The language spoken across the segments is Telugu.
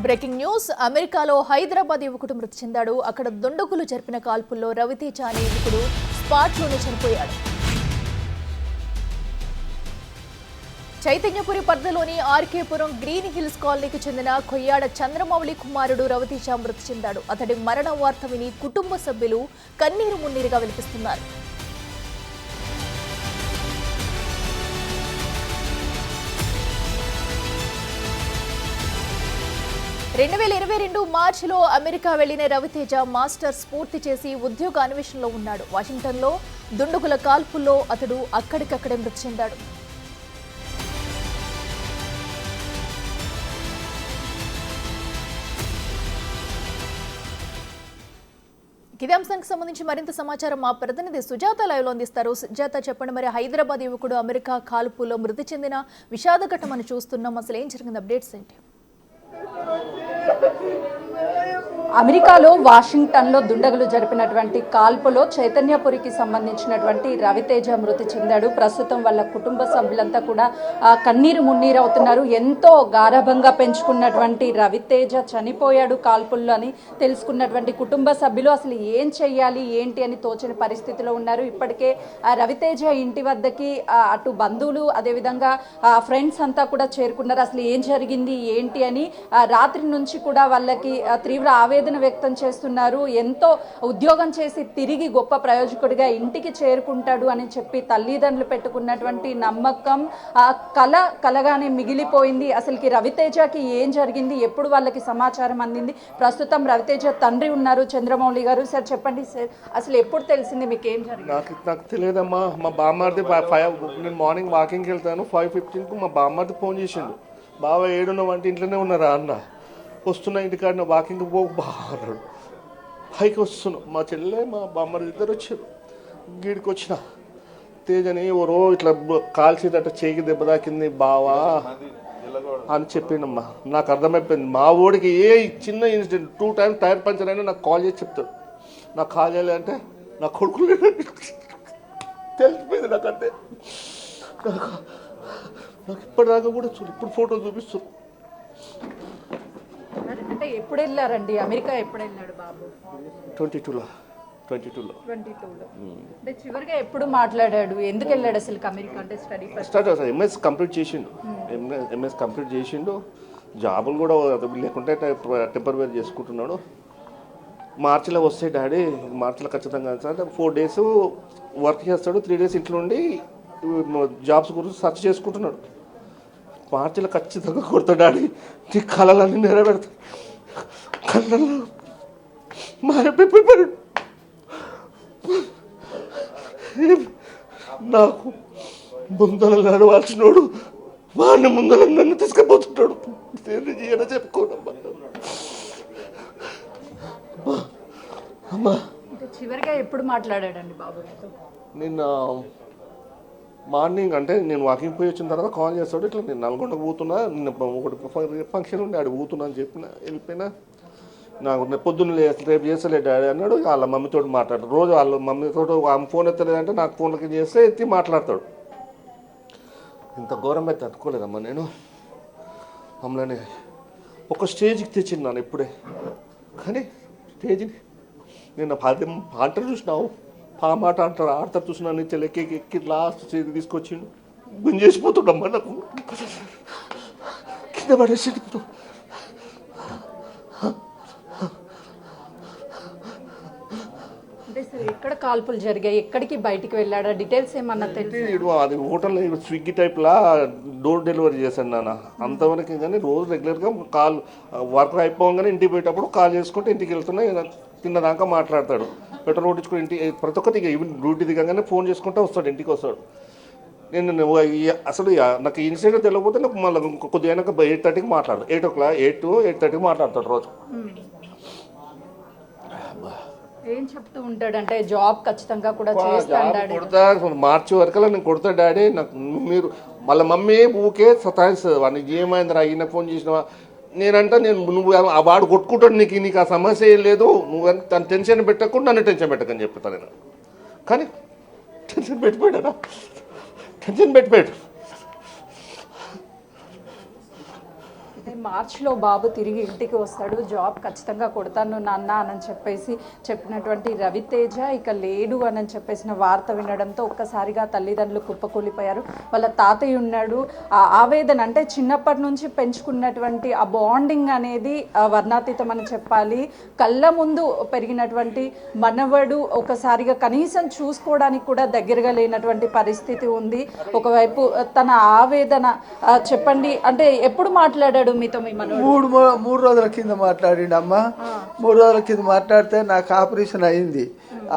బ్రేకింగ్ న్యూస్ అమెరికాలో హైదరాబాద్ యువకుడు మృతి చెందాడు. అక్కడ దుండగులు జరిపిన కాల్పుల్లో రవితేజ అనే యువకుడు స్పాట్లోనే చనిపోయాడు. చైతన్యపురి పరిధిలోని ఆర్కేపురం గ్రీన్ హిల్స్ కాలనీకి చెందిన కొయ్యాడ చంద్రమౌళి కుమారుడు రవితేజ మృతి చెందాడు. అతడి మరణ వార్త విని కుటుంబ సభ్యులు కన్నీరు మున్నీరుగా విలపిస్తున్నారు. 2022 మార్చిలో అమెరికా వెళ్లిన రవితేజ మాస్టర్స్ పూర్తి చేసి ఉద్యోగ అన్వేషణలో ఉన్నాడు. వాషింగ్టన్లో దుండగుల కాల్పుల్లో అతడు అక్కడికక్కడే మృతి చెందాడు. ఇదే అంశానికి సంబంధించి మరింత సమాచారం మా ప్రతినిధి సుజాత లైవ్లో అందిస్తారు. సుజాత, చెప్పండి, మరి హైదరాబాద్ యువకుడు అమెరికా కాల్పుల్లో మృతి చెందిన విషాద ఘటనను చూస్తున్నాం. అసలు ఏం జరిగింది? అప్డేట్స్ ఏంటి? అమెరికాలో వాషింగ్టన్లో దుండగులు జరిపినటువంటి కాల్పులో చైతన్యపురికి సంబంధించినటువంటి రవితేజ మృతి చెందాడు. ప్రస్తుతం వాళ్ళ కుటుంబ సభ్యులంతా కూడా కన్నీరు మున్నీరు అవుతున్నారు. ఎంతో గారాభంగా పెంచుకున్నటువంటి రవితేజ చనిపోయాడు కాల్పుల్లో అని తెలుసుకున్నటువంటి కుటుంబ సభ్యులు అసలు ఏం చెయ్యాలి ఏంటి అని తోచని పరిస్థితిలో ఉన్నారు. ఇప్పటికే రవితేజ ఇంటి వద్దకి అటు బంధువులు అదేవిధంగా ఫ్రెండ్స్ అంతా కూడా చేరుకున్నారు. అసలు ఏం జరిగింది ఏంటి అని రాత్రి నుంచి కూడా వాళ్ళకి తీవ్ర ఆవేదన వ్యక్తం చేస్తున్నారు. ఎంతో ఉద్యోగం చేసి తిరిగి గొప్ప ప్రయోజకుడిగా ఇంటికి చేరుకుంటాడు అని చెప్పి తల్లిదండ్రులు పెట్టుకున్నటువంటి నమ్మకం కలగానే మిగిలిపోయింది. అసలుకి రవితేజకి ఏం జరిగింది, ఎప్పుడు వాళ్ళకి సమాచారం అందింది? ప్రస్తుతం రవితేజ తండ్రి ఉన్నారు, చంద్రమౌళి గారు. సార్ చెప్పండి సార్, అసలు ఎప్పుడు తెలిసింది, మీకు ఏం జరిగింది? నాకు తెలియదమ్మా. మా బామ్మారిది నేను మార్నింగ్ వాకింగ్కి వెళ్తాను, 5:15కు మా బామ్మారిది ఫోన్ చేసిండు. బావ ఏడున్న వంట ఇంట్లోనే ఉన్నారా అన్న, వస్తున్నా ఇంటికాడిన వాకింగ్ పో బాగా పైకి వస్తున్నాం. మా చెల్లె మా బామ్మడి ఇద్దరు వచ్చారు. గీడికి వచ్చిన తేజని ఎవరో ఇట్లా కాల్చేదట, చేయికి దెబ్బ తాకింది బావా అని చెప్పిండమ్మా. నాకు అర్థమైపోయింది. మా ఊడికి ఏ చిన్న ఇన్సిడెంట్ 2 times టైర్ పంచర్ అయినా నాకు కాల్ చేసి చెప్తాడు. నాకు కాల్ చేయాలంటే నా కొడుకులు తెలిసిపోయింది. నాకంటే నాకు ఇప్పటిదాకా కూడా ఇప్పుడు ఫోటో చూపిస్తారు. అంటే ఎప్పుడు వెళ్ళారండి అమెరికా? ఎప్పుడు వెళ్ళాడు బాబు? 22లో. అంటే చివరిగా ఎప్పుడు మాట్లాడాడు? ఎందుకు వెళ్ళాడు అసలు అమెరికా? అంటే స్టడీ ఎంఎస్ కంప్లీట్ చేసిండు. ఎంఎస్ కంప్లీట్ చేసిండు. జాబులు కూడా లేకుంటే టెంపరరీ చేసుకుంటున్నాడు. మార్చిలో వస్తే డాడీ, మార్చిలో ఖచ్చితంగా సార్ 4 days వర్క్ చేస్తాడు, 3 days ఇంట్లో ఉండి జాబ్స్ గురించి సెర్చ్ చేసుకుంటున్నాడు. మార్చిలో ఖచ్చితంగా కొడతాడు డాడీ, నీ కళలన్నీ నెరవేరుతాడు. కళ్ళల్లో మారిపోయాడు. నాకు ముందర నడవాల్సినోడు వాడిని ముందర నన్ను తీసుకుపోతుంటాడు. దేన్ని చేయడం చెప్పుకోనమ్మా. అమ్మా చివరిగా ఎప్పుడు మాట్లాడాడండి బాబు? నిన్న మార్నింగ్, అంటే నేను వాకింగ్ పోయి వచ్చిన తర్వాత కాల్ చేస్తాడు. ఇట్లా నేను నల్గొండకు పోతున్నా, నిన్న ఒకటి ఫంక్షన్ ఉండి ఆడ పోతున్నా అని చెప్పిన వెళ్ళిపోయినా. నాకు పొద్దున్న రేపు చేస్తలే డాడీ అన్నాడు. వాళ్ళ మమ్మీతో మాట్లాడతాడు రోజు. వాళ్ళ మమ్మీతో ఆమె ఫోన్ ఎత్తలేదంటే నాకు ఫోన్లకి చేస్తే ఎత్తి మాట్లాడతాడు. ఇంత ఘోరం అయితే తట్టుకోలేదమ్మా నేను. మమ్మల్ని ఒక స్టేజ్కి తెచ్చింది ఇప్పుడే. కానీ స్టేజ్ని నిన్న 10 అంటారు చూసినావు, మాట అంటారు, ఆడతారు చూసినా, నీ చెల్లెకి ఎక్కి లాస్ట్ స్టేజ్ తీసుకొచ్చిండు. గుంజ చేసిపోతుండమ్మా. నాకు కింద పడేసి ఎక్కడ కాల్పులు జరిగాయి, ఎక్కడికి బయటికి వెళ్ళాడా, డీటెయిల్స్ ఏమన్నా తెలియదు? అది హోటల్ స్విగ్గీ టైప్లా డోర్ డెలివరీ చేశాను నాన్న. అంతవరకు కానీ రోజు రెగ్యులర్గా కాల్ వర్క్ అయిపోగానే ఇంటికి పోయేటప్పుడు కాల్ చేసుకుంటే ఇంటికి వెళ్తున్నా తిన్నదాకా మాట్లాడతాడు. పెట్రోల్ కొట్టించుకుని ఇంటికి ప్రతి ఒక్కటి ఈవెన్ డ్యూటీ దిగగానే ఫోన్ చేసుకుంటూ వస్తాడు, ఇంటికి వస్తాడు. నేను అసలు నాకు ఇన్సిడెంట్ తెలియకపోతే నాకు మళ్ళీ కొద్దిగా 8:30కి మాట్లాడతాడు. 8 to 8:30కి మాట్లాడతాడు రోజు. ఏం చెప్తూ ఉంటాడు అంటే జాబ్ ఖచ్చితంగా కూడా కొడతా, మార్చి వరకల్లా నేను కొడతా డాడీ, నాకు మీరు మళ్ళీ మమ్మీ ఊకే సతాయిస్తుంది. వాడికి ఏమైందిరా, ఈయన ఫోన్ చేసినావా నేనంటే, నువ్వు వాడు కొట్టుకుంటాడు, నీకు ఆ సమస్య ఏం లేదు, నువ్వు తను టెన్షన్ పెట్టకుండా నన్ను టెన్షన్ పెట్టకని చెప్తాను నేను. కానీ టెన్షన్ పెట్టిపోయాడా, టెన్షన్ పెట్టిపోయాడు. మార్చిలో బాబు తిరిగి ఇంటికి వస్తాడు, జాబ్ ఖచ్చితంగా కొడతాను నాన్న అని చెప్పేసి చెప్పినటువంటి రవితేజ ఇక లేడు అని చెప్పేసిన వార్త వినడంతో ఒక్కసారిగా తల్లిదండ్రులు కుప్పకూలిపోయారు. వాళ్ళ తాతయ్య ఉన్నాడు. ఆ ఆవేదన అంటే చిన్నప్పటి నుంచి పెంచుకున్నటువంటి ఆ బాండింగ్ అనేది వర్ణాతీతం అని చెప్పాలి. కళ్ళ ముందు పెరిగినటువంటి మనవడు ఒకసారిగా కనీసం చూసుకోవడానికి కూడా దగ్గరగా లేనటువంటి పరిస్థితి ఉంది. ఒకవైపు తన ఆవేదన చెప్పండి, అంటే ఎప్పుడు మాట్లాడాడు మీతో మీ మనవడు? మూడు రోజుల కింద మాట్లాడిండు అమ్మ. 3 రోజుల కింద మాట్లాడితే నాకు ఆపరేషన్ అయింది.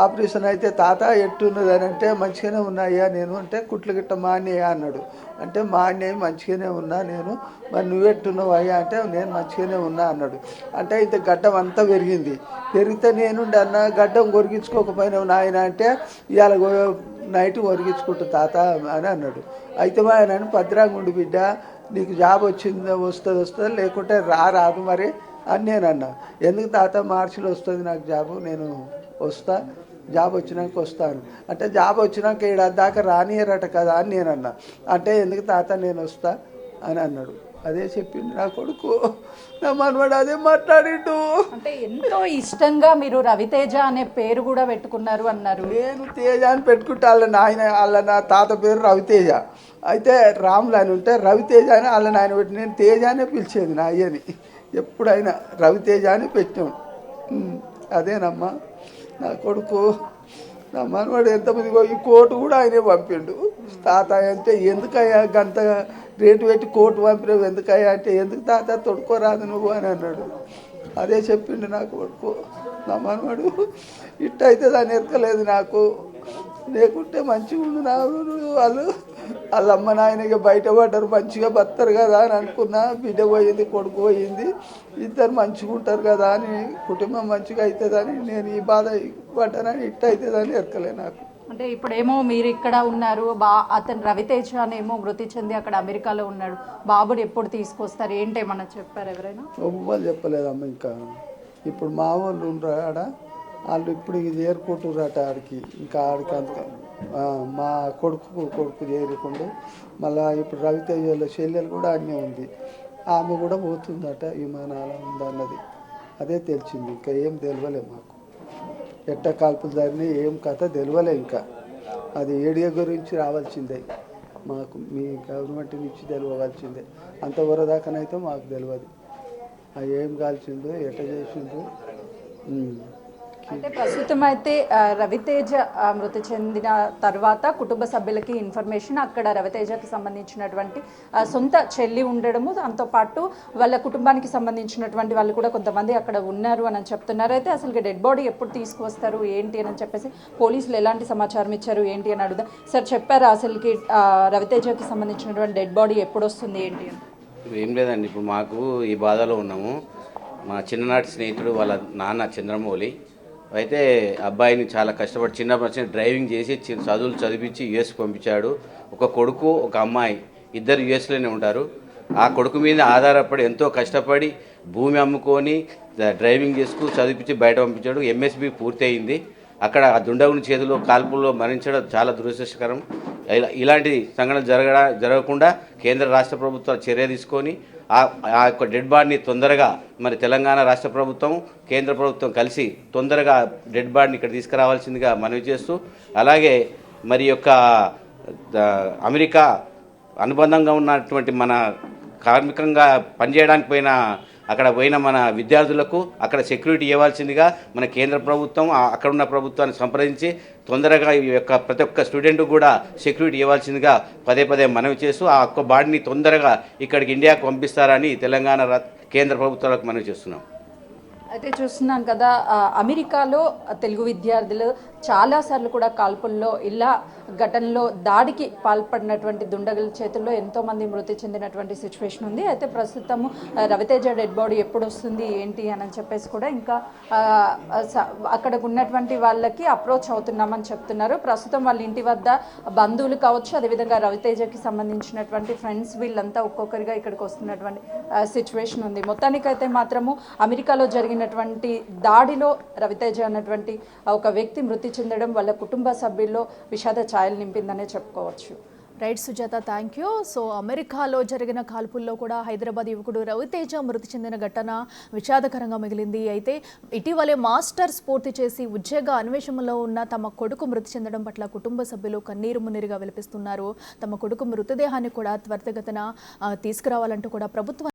ఆపరేషన్ అయితే తాత ఎట్టున్నది అని అంటే మంచిగానే ఉన్నాయా నేను అంటే కుట్లు గిట్ట మాన్యా అన్నాడు. అంటే మాన్య మంచిగానే ఉన్నా నేను, మరి నువ్వెట్టున్నావు అయ్యా అంటే నేను మంచిగానే ఉన్నా అన్నాడు. అంటే ఇంత గడ్డం అంతా పెరిగింది. పెరిగితే నేను అన్న గడ్డం కొరిగించుకోకపోయినావు నాయన అంటే ఇవాళ నైట్ కొరిగించుకుంటా తాత అని అన్నాడు. అయితే మా ఆయన భద్రంగుండు బిడ్డ, నీకు జాబ్ వస్తుంది లేకుంటే రాదు మరి అని నేను అన్నా. ఎందుకు తాత మార్చిలో వస్తుంది నాకు జాబు, నేను వస్తా, జాబ్ వచ్చినాక వస్తాను అంటే జాబ్ వచ్చినాక దాకా రానియరట కదా అని నేను అన్నా. అంటే ఎందుకు తాత నేను వస్తా అని అన్నాడు. అదే చెప్పింది నా కొడుకు, నా మనవాడు అదే మాట్లాడిండు. అంటే ఎంతో ఇష్టంగా మీరు రవితేజ అనే పేరు కూడా పెట్టుకున్నారు అన్నారు. నేను తేజ అని పెట్టుకుంటే వాళ్ళ నా తాత పేరు రవితేజ. అయితే రాములు అని ఉంటే రవితేజ అని వాళ్ళ నాయన పెట్టి నేను తేజ అనే పిలిచేది నా అయ్యని. ఎప్పుడైనా రవితేజ అని పెట్టాం. అదేనమ్మా నా కొడుకు, నా మనవాడు ఎంతమంది ఈ కోటు కూడా ఆయనే పంపిండు. తాత అంటే ఎందుకయ్యా గంత రేటు పెట్టి కోటు పంపినావు ఎందుకయ్యా అంటే ఎందుకు తాత తొడుకోరాదు నువ్వు అని అన్నాడు. అదే చెప్పిండు నా కొడుకు. నా మనవాడు ఇట్టయితే దాన్ని ఎరకలేదు నాకు, లేకుంటే మంచిగా ఉండు నా వాళ్ళ అమ్మ నాయనగా బయటపడ్డారు, మంచిగా బతారు కదా అని అనుకున్నా. బిడ్డ పోయింది, కొడుకు పోయింది, ఇద్దరు మంచిగా ఉంటారు కదా అని, కుటుంబం మంచిగా అవుతుందని నేను ఈ బాధ పడ్డానని ఇట్ట అవుతుందని ఎరకలే నాకు. అంటే ఇప్పుడేమో మీరు ఇక్కడ ఉన్నారు, అతను రవితేజ అనేమో మృతి చెంది అక్కడ అమెరికాలో ఉన్నాడు. బాబుని ఎప్పుడు తీసుకొస్తారు ఏంటేమన్నా చెప్పారు ఎవరైనా? ఎవ్వరు చెప్పలేదమ్మ. ఇంకా ఇప్పుడు మా వాళ్ళు ఉండరు ఆడ, వాళ్ళు ఇప్పుడు ఇది ఏరుకుంటుర్రట ఆడికి. ఇంకా ఆడికి అంత మా కొడుకు చేరుకుండు. మళ్ళీ ఇప్పుడు రవితేజలో చెల్లెలు కూడా అన్నీ ఉంది, ఆమె కూడా పోతుందట విమానాల ఉందన్నది. అదే తెలిసింది, ఇంకా ఏం తెలియలే మాకు. ఎట్ట కాల్పులు జరిగినాయి ఏం కథ తెలియలే. ఇంకా అది ఏడియా గురించి రావాల్సిందే మాకు, మీ గవర్నమెంట్ నుంచి తెలియవలసిందే. అంతవరదాకానైతే మాకు తెలియదు అది ఏం కాల్చిందో ఎట్ట చేసిందో. అంటే ప్రస్తుతం అయితే రవితేజ మృతి చెందిన తర్వాత కుటుంబ సభ్యులకి ఇన్ఫర్మేషన్ అక్కడ రవితేజకి సంబంధించినటువంటి సొంత చెల్లి ఉండడము, దాంతోపాటు వాళ్ళ కుటుంబానికి సంబంధించినటువంటి వాళ్ళు కూడా కొంతమంది అక్కడ ఉన్నారు అని చెప్తున్నారు. అయితే అసలు డెడ్ బాడీ ఎప్పుడు తీసుకువస్తారు ఏంటి అని చెప్పేసి పోలీసులు ఎలాంటి సమాచారం ఇచ్చారు ఏంటి అని అడుగుదాం. సార్ చెప్పారా అసలుకి రవితేజకి సంబంధించినటువంటి డెడ్ బాడీ ఎప్పుడు వస్తుంది ఏంటి అని? ఏం లేదండి, ఇప్పుడు మాకు ఈ బాధలో ఉన్నాము. మా చిన్ననాటి స్నేహితుడు వాళ్ళ నాన్న చంద్రమౌళి అయితే అబ్బాయిని చాలా కష్టపడి చిన్నప్పటి డ్రైవింగ్ చేసి చదువులు చదివించి యుఎస్ పంపించాడు. ఒక కొడుకు ఒక అమ్మాయి, ఇద్దరు యుఎస్లోనే ఉంటారు. ఆ కొడుకు మీద ఆధారపడి ఎంతో కష్టపడి భూమి అమ్ముకొని డ్రైవింగ్ చేసుకు చదివించి బయట పంపించాడు. ఎంఎస్బి పూర్తి అయింది. అక్కడ ఆ దుండగుని చేతిలో కాల్పుల్లో మరణించడం చాలా దురదృష్టకరం. ఇలాంటి సంఘటనలు జరగకుండా కేంద్ర రాష్ట్ర ప్రభుత్వాలు చర్య తీసుకొని ఆ యొక్క డెడ్ బాడీని తొందరగా మరి తెలంగాణ రాష్ట్ర ప్రభుత్వం కేంద్ర ప్రభుత్వం కలిసి తొందరగా డెడ్ బాడీని ఇక్కడ తీసుకురావాల్సిందిగా మనవి చేస్తూ, అలాగే మరి యొక్క అమెరికా అనుబంధంగా ఉన్నటువంటి మన కార్మికంగా పనిచేయడానికి పోయిన మన విద్యార్థులకు అక్కడ సెక్యూరిటీ ఇవ్వాల్సిందిగా మన కేంద్ర ప్రభుత్వం అక్కడ ఉన్న ప్రభుత్వాన్ని సంప్రదించి తొందరగా ఈ యొక్క ప్రతి ఒక్క స్టూడెంట్ కూడా సెక్యూరిటీ ఇవ్వాల్సిందిగా పదే మనవి చేస్తూ ఆ ఒక్క బాడీని తొందరగా ఇక్కడికి ఇండియాకు పంపిస్తారని తెలంగాణ కేంద్ర ప్రభుత్వాలకు మనవి చేస్తున్నాం. అయితే చూస్తున్నాం కదా, అమెరికాలో తెలుగు విద్యార్థులు చాలాసార్లు కూడా కాల్పుల్లో ఇలా ఘటనలో దాడికి పాల్పడినటువంటి దుండగుల చేతుల్లో ఎంతోమంది మృతి చెందినటువంటి సిచ్యువేషన్ ఉంది. అయితే ప్రస్తుతము రవితేజ డెడ్ బాడీ ఎప్పుడు వస్తుంది ఏంటి అని చెప్పేసి కూడా ఇంకా అక్కడ ఉన్నటువంటి వాళ్ళకి అప్రోచ్ అవుతున్నామని చెప్తున్నారు. ప్రస్తుతం వాళ్ళ ఇంటి వద్ద బంధువులు కావచ్చు, అదేవిధంగా రవితేజకి సంబంధించినటువంటి ఫ్రెండ్స్ వీళ్ళంతా ఒక్కొక్కరిగా ఇక్కడికి వస్తున్నటువంటి సిచ్యువేషన్ ఉంది. మొత్తానికైతే మాత్రము అమెరికాలో జరిగినటువంటి దాడిలో రవితేజ అన్నటువంటి ఒక వ్యక్తి మృతి చెందడం వాళ్ళ కుటుంబ సభ్యుల్లో విషాద ఛాయలు నింపిందనే చెప్పుకోవచ్చు. Right Sujatha, thank you. So అమెరికాలో జరిగిన కాల్పుల్లో కూడా హైదరాబాద్ యువకుడు రవితేజ మృతి చెందిన ఘటన విషాదకరంగా మిగిలింది. అయితే ఇటీవలే మాస్టర్స్ పూర్తి చేసి ఉద్యోగ అన్వేషణలో ఉన్న తమ కొడుకు మృతి చెందడం పట్ల కుటుంబ సభ్యులు కన్నీరు మున్నీరుగా విలపిస్తున్నారు. తమ కొడుకు మృతదేహాన్ని కూడా త్వరితగతిన తీసుకురావాలంటూ కూడా ప్రభుత్వం